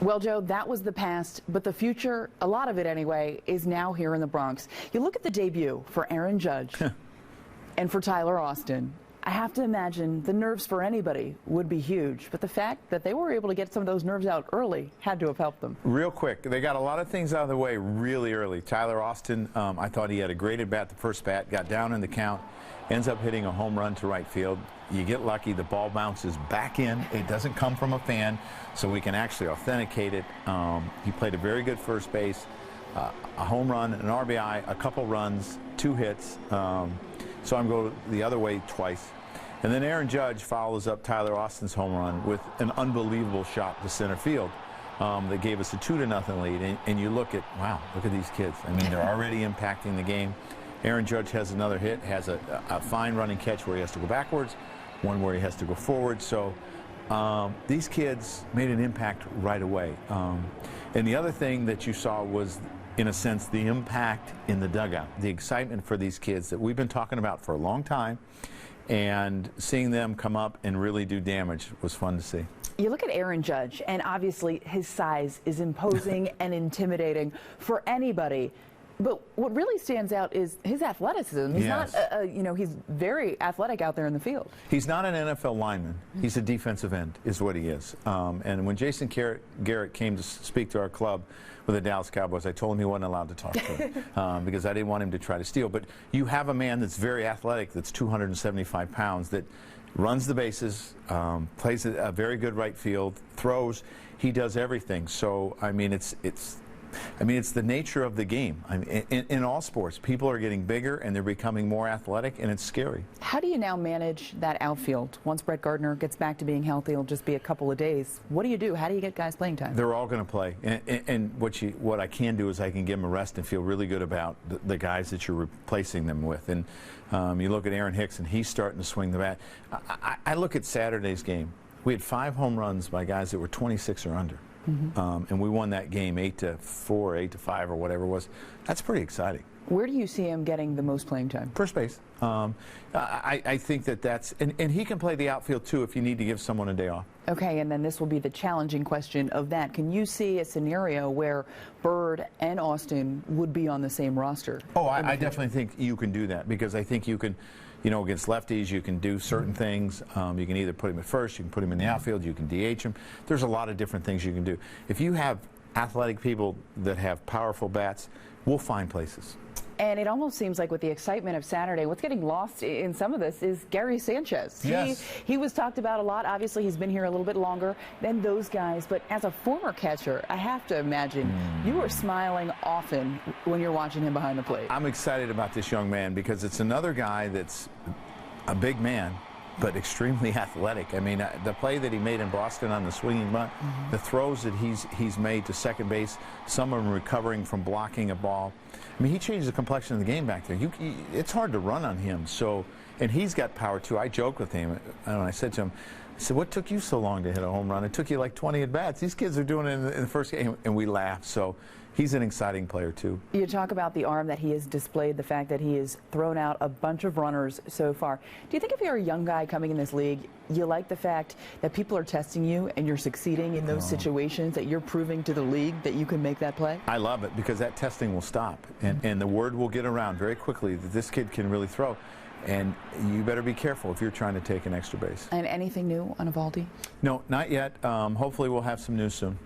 Well, Joe, that was the past, but the future, a lot of it anyway, is now here in the Bronx. You look at the debut for Aaron Judge and for Tyler Austin. I have to imagine the nerves for anybody would be huge, but the fact that they were able to get some of those nerves out early had to have helped them. Real quick, they got a lot of things out of the way really early. Tyler Austin, I thought he had a great at-bat the first bat, got down in the count, ends up hitting a home run to right field. You get lucky, the ball bounces back in. It doesn't come from a fan, so we can actually authenticate it. He played a very good first base, a home run, an RBI, a couple runs, 2 hits. So I'm going the other way twice. And then Aaron Judge follows up Tyler Austin's home run with an unbelievable shot to center field that gave us a 2-0 lead. And you look at, wow, look at these kids. I mean, they're already impacting the game. Aaron Judge has another hit, has a fine running catch where he has to go backwards, one where he has to go forward. So these kids made an impact right away. And the other thing that you saw was, in a sense, the impact in the dugout, the excitement for these kids that we've been talking about for a long time, and seeing them come up and really do damage was fun to see. You look at Aaron Judge, and obviously his size is imposing and intimidating for anybody. But what really stands out is his athleticism. He's not, he's very athletic out there in the field. He's not an NFL lineman. He's a defensive end, is what he is. And when Jason Garrett came to speak to our club with the Dallas Cowboys, I told him he wasn't allowed to talk to him because I didn't want him to try to steal. But you have a man that's very athletic, that's 275 pounds, that runs the bases, plays a very good right field, throws. He does everything. So, I mean, it's the nature of the game. I mean, in all sports, people are getting bigger and they're becoming more athletic, and it's scary. How do you now manage that outfield? Once Brett Gardner gets back to being healthy, it'll just be a couple of days. What do you do? How do you get guys playing time? They're all going to play. And what I can do is I can give them a rest and feel really good about the guys that you're replacing them with. And you look at Aaron Hicks, and he's starting to swing the bat. I look at Saturday's game. We had 5 home runs by guys that were 26 or under. And we won that game 8-4, 8-5, or whatever it was. That's pretty exciting. Where do you see him getting the most playing time? First base. I think that's, and he can play the outfield too if you need to give someone a day off. Okay, and then this will be the challenging question of that. Can you see a scenario where Bird and Austin would be on the same roster? Oh, I definitely think you can do that, because I think you can, against lefties, you can do certain things. You can either put him at first, you can put him in the outfield, you can DH him. There's a lot of different things you can do. If you have athletic people that have powerful bats, we'll find places. And it almost seems like with the excitement of Saturday, what's getting lost in some of this is Gary Sanchez. Yes. He was talked about a lot. Obviously, he's been here a little bit longer than those guys. But as a former catcher, I have to imagine you are smiling often when you're watching him behind the plate. I'm excited about this young man because it's another guy that's a big man, but extremely athletic. I mean, the play that he made in Boston on the swinging bunt, the throws that he's made to second base, some of them recovering from blocking a ball. I mean, he changed the complexion of the game back there. It's hard to run on him. So, and he's got power too. I joked with him, and I said to him, I said, "What took you so long to hit a home run? It took you like 20 at bats. These kids are doing it in the first game," and we laughed. So he's an exciting player too. You talk about the arm that he has displayed, the fact that he has thrown out a bunch of runners so far. Do you think if you're a young guy coming in this league, you like the fact that people are testing you and you're succeeding in those situations, that you're proving to the league that you can make that play? I love it, because that testing will stop, and the word will get around very quickly that this kid can really throw. And you better be careful if you're trying to take an extra base. And anything new on Eovaldi? No, not yet. Hopefully we'll have some news soon.